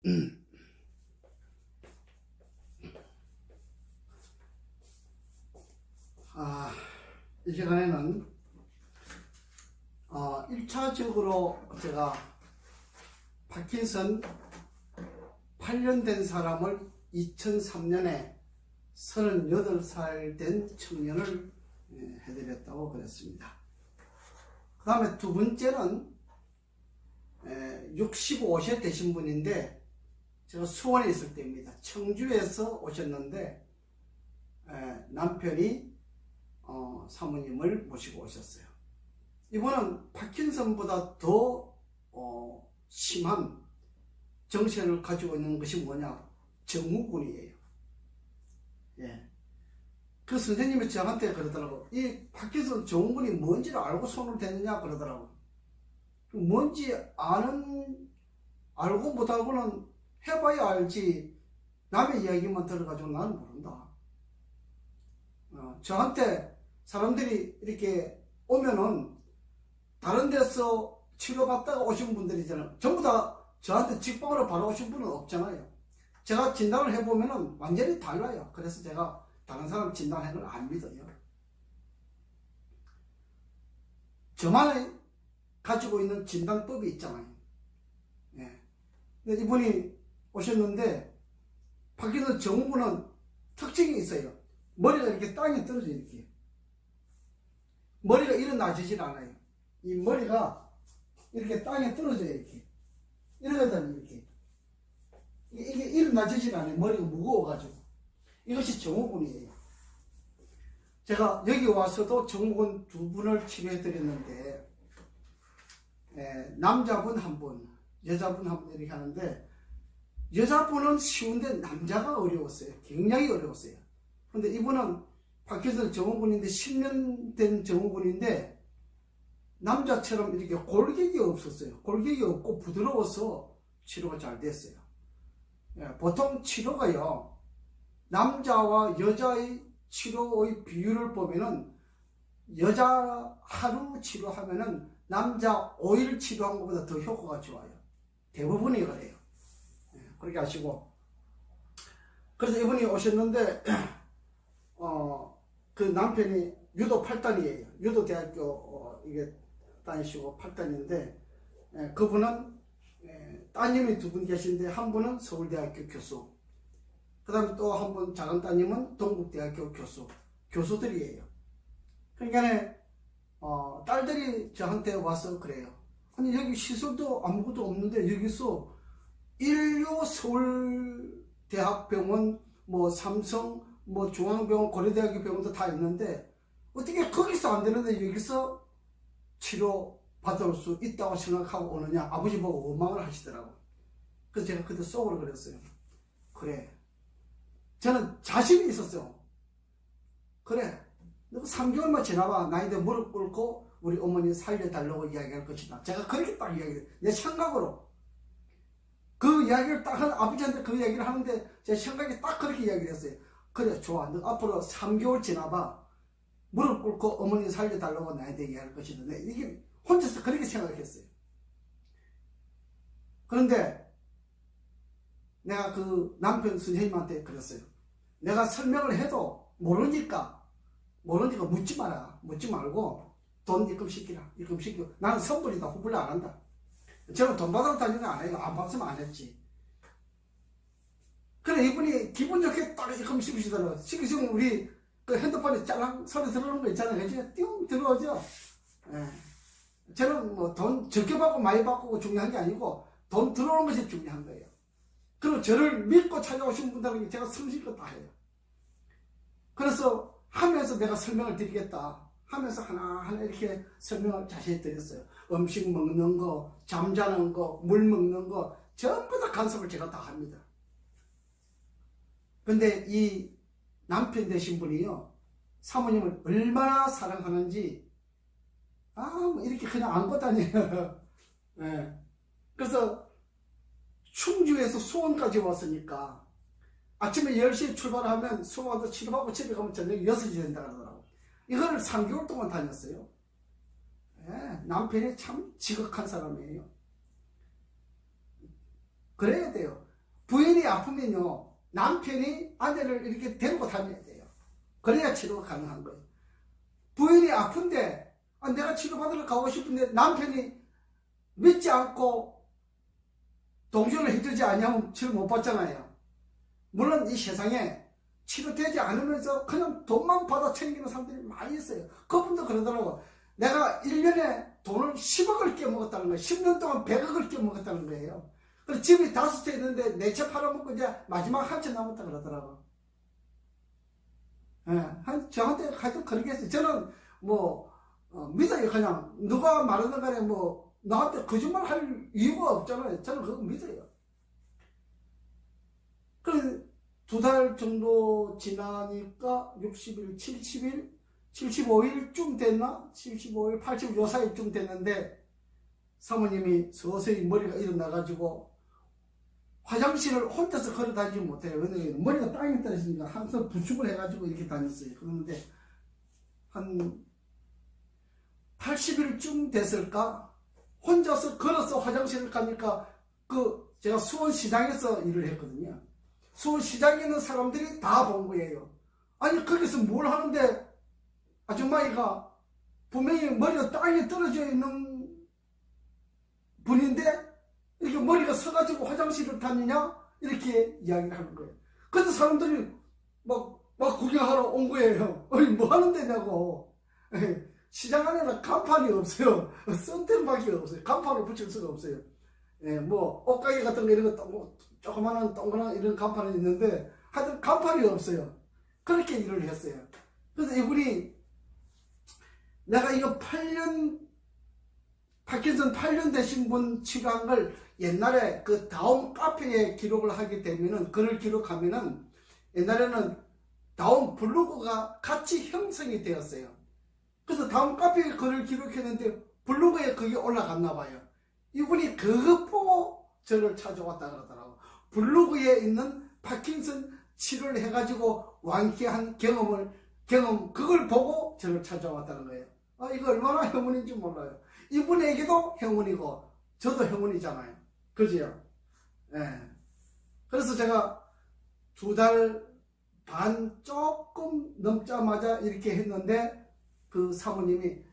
이 시간에는 1차적으로 제가 파킨슨 8년 된 사람을 2003년에 38살 된 청년을 해드렸다고 그랬습니다. 그 다음에 두 번째는 65세 되신 분인데 제가 수원에 있을 때입니다. 청주에서 오셨는데 남편이 사모님을 모시고 오셨어요. 이분은 파킨슨보다 더 심한 정신을 가지고 있는 것이 뭐냐? 증후군이에요. 예. 그 선생님이 저한테 그러더라고. 이 파킨슨 증후군이 뭔지를 알고 손을 대느냐 그러더라고. 뭔지 알고 못하고는 해봐야 알지 남의 이야기만 들어가지고 나는 모른다. 저한테 사람들이 이렇게 오면은 다른 데서 치료받다가 오신 분들이잖아요. 전부 다 저한테 직방으로 바로 오신 분은 없잖아요. 제가 진단을 해보면은 완전히 달라요. 그래서 제가 다른 사람 진단하는 걸 안 믿어요. 저만이 가지고 있는 진단법이 있잖아요. 예. 근데 이분이 오셨는데 파킨슨 증후군은 특징이 있어요. 머리가 이렇게 땅에 떨어져 이렇게. 머리가 일어나지질 않아요. 이 머리가 이렇게 땅에 떨어져요 이렇게. 이러거든요 이렇게. 이게 일어나지질 않아요. 머리가 무거워가지고. 이것이 증후군이에요. 제가 여기 와서도 증후군 두 분을 치료해 드렸는데 남자분 한 분, 여자분 한 분 이렇게 하는데 여자분은 쉬운데 남자가 어려웠어요. 굉장히 어려웠어요. 근데 이분은 파킨슨 증후군인데 10년 된 증후군인데 남자처럼 이렇게 골격이 없었어요. 골격이 없고 부드러워서 치료가 잘 됐어요. 보통 치료가요, 남자와 여자의 치료의 비율을 보면은 여자 하루 치료하면은 남자 5일 치료한 것보다 더 효과가 좋아요. 대부분이 그래요. 그렇게 하시고. 그래서 이분이 오셨는데 그 남편이 유도 8단이에요. 유도 대학교 이게 다니시고 8단인데 그분은 따님이 두 분 계신데 한 분은 서울대학교 교수, 그 다음에 또 한 분 작은 따님은 동국대학교 교수들이에요. 그러니까 딸들이 저한테 와서 그래요. 아니 여기 시설도 아무것도 없는데 여기서 인류 서울대학병원 뭐 삼성 뭐 중앙병원 고려대학교 병원도 다 있는데 어떻게 거기서 안 되는데 여기서 치료 받을 수 있다고 생각하고 오느냐. 아버지 보고 원망을 하시더라고. 그래서 제가 그때 속으로 그랬어요. 그래, 저는 자신이 있었어요. 그래, 너 3개월만 지나봐. 나한테 무릎 꿇고 우리 어머니 살려달라고 이야기할 것이다. 제가 그렇게 딱 이야기해요. 내 생각으로. 그 이야기를 딱 아버지한테 그 이야기를 하는데 제 생각이 딱 그렇게 이야기를 했어요. 그래, 좋아. 너 앞으로 3개월 지나봐. 무릎 꿇고 어머니 살려달라고 나한테 이야기할 것이다. 이게 혼자서 그렇게 생각했어요. 그런데 내가 그 남편 선생님한테 그랬어요. 내가 설명을 해도 모르니까 묻지 마라. 묻지 말고 돈 입금시키라. 입금시키고. 나는 선불이다. 후불도 안 한다. 저는 돈 받으러 다니는 거 안 해요. 안 받으면 안 했지. 그래, 이분이 기분 좋게 딱 입금시키시더라고요. 시키시면 우리 그 핸드폰에 짤랑 소리 들어오는 거 있잖아요. 그치? 띵 들어오죠. 예. 저는 뭐 돈 적게 받고 많이 받고 중요한 게 아니고 돈 들어오는 것이 중요한 거예요. 그리고 저를 믿고 찾아오신 분들에게 제가 성실껏 다 해요. 그래서 하면서 내가 설명을 드리겠다 하면서 하나하나 이렇게 설명을 자세히 드렸어요. 음식 먹는 거, 잠자는 거, 물 먹는 거 전부 다 간섭을 제가 다 합니다. 근데 이 남편 되신 분이요, 사모님을 얼마나 사랑하는지 뭐 이렇게 그냥 안고 다녀요. 네. 그래서 충주에서 수원까지 왔으니까 아침에 10시에 출발하면 수원도 치료받고 집에 가면 저녁 6시 된다 그러더라고. 이거를 3개월 동안 다녔어요. 네, 남편이 참 지극한 사람이에요. 그래야 돼요. 부인이 아프면요, 남편이 아내를 이렇게 데리고 다녀야 돼요. 그래야 치료가 가능한 거예요. 부인이 아픈데, 내가 치료받으러 가고 싶은데 남편이 믿지 않고 동조를 해주지 않으면 치료 못 받잖아요. 물론 이 세상에 치료되지 않으면서 그냥 돈만 받아 챙기는 사람들이 많이 있어요. 그분도 그러더라고. 내가 1년에 돈을 10억을 깨먹었다는 거예요. 10년 동안 100억을 깨먹었다는 거예요. 그래서 집이 5채 있는데 4채 팔아먹고 이제 마지막 한 채 남았다 그러더라고. 예, 저한테 하여튼 그렇게 했어요. 저는 뭐, 믿어요. 그냥 누가 말하는 간에 뭐, 나한테 거짓말 할 이유가 없잖아요. 저는 그거 믿어요. 그래서 2달 정도 지나니까 60일, 70일, 75일쯤 됐나? 75일, 80일 요 사이쯤 됐는데 사모님이 서서히 머리가 일어나가지고 화장실을 혼자서 걸어 다니지 못해요. 왜냐면 머리가 땅에 떨어지니까 항상 부축을 해가지고 이렇게 다녔어요. 그런데 한 80일쯤 됐을까? 혼자서 걸어서 화장실을 가니까 제가 수원시장에서 일을 했거든요. 수원시장에 있는 사람들이 다 본 거예요. 아니 거기서 뭘 하는데 아줌마이가 분명히 머리가 땅에 떨어져 있는 분인데 이렇게 머리가 서가지고 화장실을 다니냐? 이렇게 이야기를 하는 거예요. 그래서 사람들이 막 구경하러 온 거예요. 아니 뭐 하는 데냐고. 시장 안에는 간판이 없어요. 선텐밖에 없어요. 간판을 붙일 수가 없어요. 뭐 옷가게 같은 거 이런 거 뭐 조그마한 동그란 이런 간판이 있는데 하여튼 간판이 없어요. 그렇게 일을 했어요. 그래서 이분이 내가 이거 파킨슨 8년 되신 분 치료한 걸 옛날에 그 다음 카페에 기록을 하게 되면은, 글을 기록하면은 옛날에는 다음 블로그가 같이 형성이 되었어요. 그래서 다음 카페에 글을 기록했는데 블로그에 그게 올라갔나 봐요. 이분이 그것 보고 저를 찾아왔다 그러더라고. 블로그에 있는 파킨슨 치료를 해가지고 완쾌한 경험 그걸 보고 저를 찾아왔다는 거예요. 이거 얼마나 행운인지 몰라요. 이분에게도 행운이고 저도 행운이잖아요. 그죠? 예. 그래서 제가 2달 반 조금 넘자마자 이렇게 했는데 그 사모님이,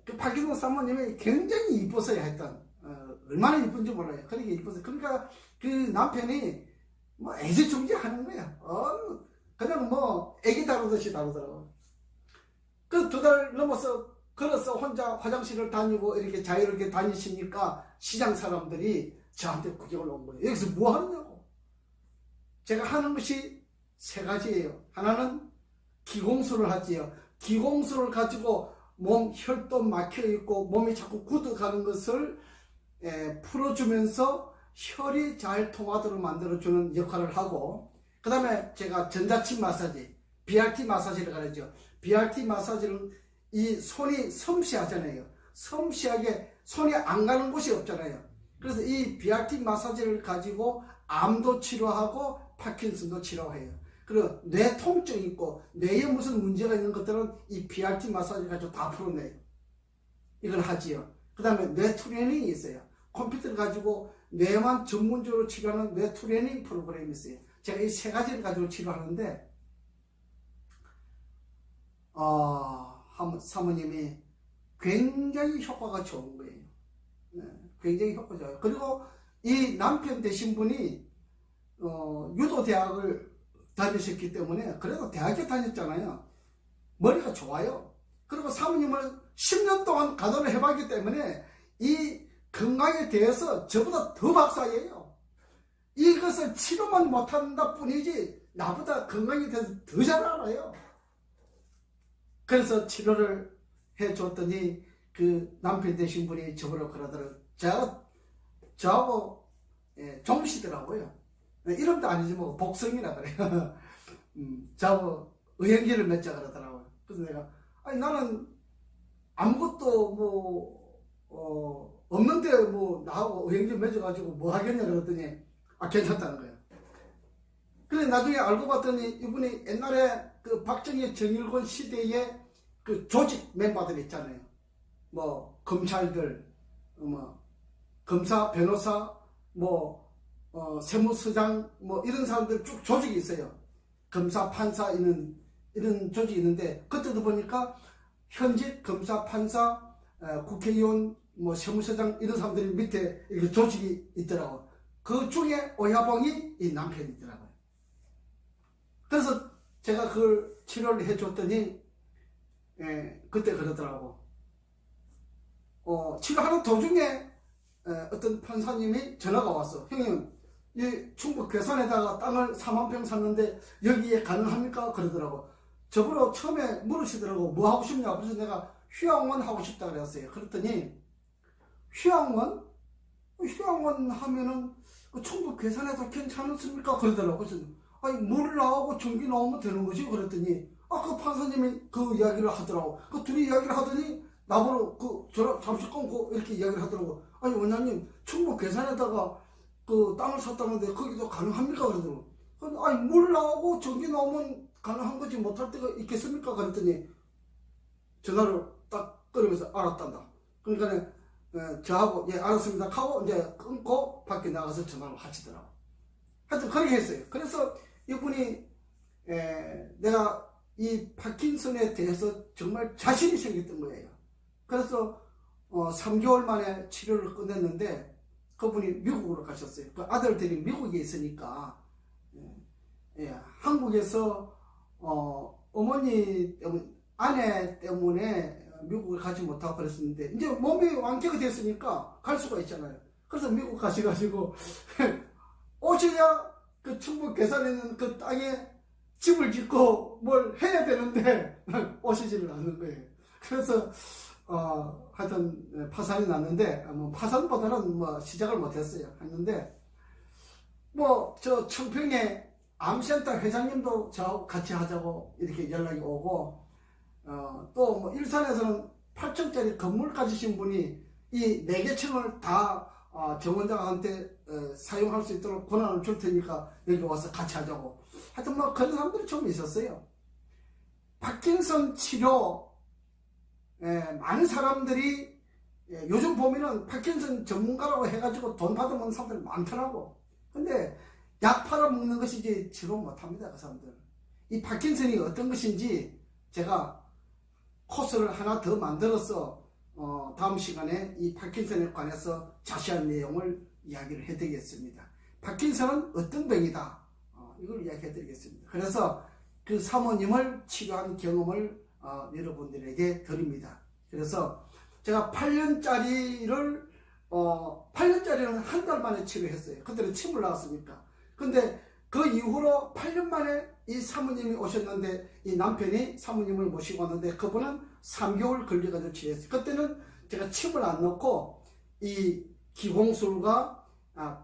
그 파킨슨 사모님이 굉장히 이뻤어요. 하여튼 얼마나 이쁜지 몰라요. 그러니까 이뻤어요. 그러니까 그 남편이 뭐 애지중지 하는 거야. 그냥 뭐 애기 다루듯이 다루더라고. 그 2달 넘어서 걸어서 혼자 화장실을 다니고 이렇게 자유롭게 다니시니까 시장 사람들이 저한테 구경을 온 거예요. 여기서 뭐 하느냐고. 제가 하는 것이 3가지예요. 하나는 기공수를 하지요. 기공수를 가지고 몸 혈도 막혀 있고 몸이 자꾸 굳어가는 것을 풀어주면서 혈이 잘 통하도록 만들어주는 역할을 하고, 그 다음에 제가 전자침 마사지, BRT 마사지를 가르쳐. BRT 마사지는 이 손이 섬시하잖아요. 섬시하게 손이 안 가는 곳이 없잖아요. 그래서 이 BRT 마사지를 가지고 암도 치료하고 파킨슨도 치료해요. 그리고 뇌 통증이 있고 뇌에 무슨 문제가 있는 것들은 이 BRT 마사지 가지고 다 풀어내요. 이걸 하지요. 그 다음에 뇌 트레이닝이 있어요. 컴퓨터를 가지고 뇌만 전문적으로 치료하는 뇌 트레이닝 프로그램이 있어요. 제가 이 3가지를 가지고 치료하는데 사모님이 굉장히 효과가 좋은 거예요. 굉장히 효과 좋아요. 그리고 이 남편 되신 분이 유도대학을 다니셨기 때문에, 그래도 대학교 다녔잖아요. 머리가 좋아요. 그리고 사모님은 10년 동안 가도를 해봤기 때문에 이 건강에 대해서 저보다 더 박사예요. 이것을 치료만 못한다 뿐이지 나보다 건강에 대해서 더 잘 알아요. 그래서 치료를 해줬더니 그 남편 되신 분이 저보러 그러더라고요. 저하고 종시더라고요. 이름도 아니지 뭐 복성이라 그래요. 저하고 의행기를 맺자 그러더라고요. 그래서 내가 나는 아무것도 뭐 없는데 뭐 나하고 의행기 맺어가지고 뭐 하겠냐 그랬더니 괜찮다는 거예요. 그래 나중에 알고 봤더니 이분이 옛날에 그 박정희 정일권 시대에 그 조직 멤버들 있잖아요. 뭐 검찰들, 뭐 검사, 변호사, 뭐 세무서장 뭐 이런 사람들 쭉 조직이 있어요. 검사, 판사 이런 조직이 있는데 그때도 보니까 현직 검사, 판사, 국회의원, 뭐 세무서장 이런 사람들이 밑에 이렇게 조직이 있더라고. 그 중에 오야봉이 이 남편이더라고요. 그래서 제가 그걸 치료를 해줬더니 그때 그러더라고. 치료하는 도중에 어떤 판사님이 전화가 왔어. 형님, 이 충북 괴산에다가 땅을 4만 평 샀는데 여기에 가능합니까? 그러더라고. 저보러 처음에 물으시더라고. 뭐 하고 싶냐? 그래서 내가 휴양원 하고 싶다 그랬어요. 그랬더니 휴양원? 휴양원 하면은 충북 괴산에도 괜찮습니까? 그러더라고. 그래서 아니 물 나오고 전기 나오면 되는 거지? 그랬더니 그 판사님이 그 이야기를 하더라고. 그 둘이 이야기를 하더니 나보러 저랑 잠시 끊고 이렇게 이야기를 하더라고. 아니 원장님 충북 괴산에다가 그 땅을 샀다는데 거기도 가능합니까? 그러더라고. 아니 물 나오고 전기 나오면 가능한 거지 못할 때가 있겠습니까? 그랬더니 전화를 딱 끊으면서 알았단다. 그러니까 저하고 예 알았습니다 하고 이제 끊고 밖에 나가서 전화를 하시더라고. 하여튼 그렇게 했어요. 그래서 이분이 내가 이 파킨슨에 대해서 정말 자신이 생겼던 거예요. 그래서 3개월 만에 치료를 끝냈는데 그분이 미국으로 가셨어요. 그 아들들이 미국에 있으니까 한국에서 어머니 때문에 아내 때문에 미국을 가지 못하고 그랬었는데 이제 몸이 완쾌가 됐으니까 갈 수가 있잖아요. 그래서 미국 가셔가지고 오셔야 그 충북 괴산에 있는 그 땅에 집을 짓고 뭘 해야 되는데 오시지를 않는 거예요. 그래서 하여튼 파산이 났는데 뭐 파산보다는 뭐 시작을 못했어요. 했는데 뭐 저 청평에 암센터 회장님도 저하고 같이 하자고 이렇게 연락이 오고 또 뭐 일산에서는 8층짜리 건물 가지신 분이 이 4개층을 다 정원장한테 사용할 수 있도록 권한을 줄 테니까 여기 와서 같이 하자고. 하여튼 뭐 그런 사람들이 좀 있었어요. 파킨슨 치료 많은 사람들이 요즘 보면은 파킨슨 전문가라고 해가지고 돈 받아먹는 사람들 많더라고. 근데 약 팔아먹는 것이지 치료 못합니다. 그 사람들은. 이 파킨슨이 어떤 것인지 제가 코스를 하나 더 만들어서 다음 시간에 이 파킨슨에 관해서 자세한 내용을 이야기를 해드리겠습니다. 파킨슨은 어떤 병이다 이걸 이야기해 드리겠습니다. 그래서 그 사모님을 치료한 경험을 여러분들에게 드립니다. 그래서 제가 8년짜리는 한 달 만에 치료했어요. 그때는 침을 나왔으니까. 근데 그 이후로 8년 만에 이 사모님이 오셨는데 이 남편이 사모님을 모시고 왔는데 그분은 3개월 걸려가지고 치료했어요. 그때는 제가 침을 안 넣고 이 기공술과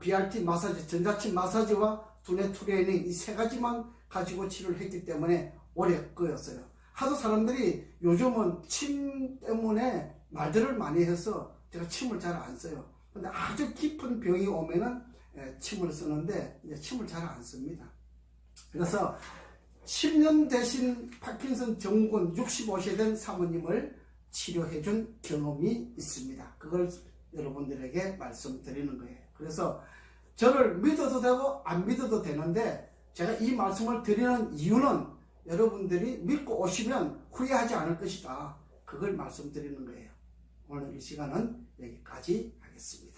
BRT 마사지, 전자침 마사지와 두뇌 트레이닝 이 3가지만 가지고 치료를 했기 때문에 오래 끌었어요. 하도 사람들이 요즘은 침 때문에 말들을 많이 해서 제가 침을 잘 안 써요. 근데 아주 깊은 병이 오면은 침을 쓰는데 이제 침을 잘 안 씁니다. 그래서 10년 되신 파킨슨 증후군 65세 된 사모님을 치료해준 경험이 있습니다. 그걸 여러분들에게 말씀드리는 거예요. 그래서 저를 믿어도 되고 안 믿어도 되는데 제가 이 말씀을 드리는 이유는 여러분들이 믿고 오시면 후회하지 않을 것이다. 그걸 말씀드리는 거예요. 오늘 이 시간은 여기까지 하겠습니다.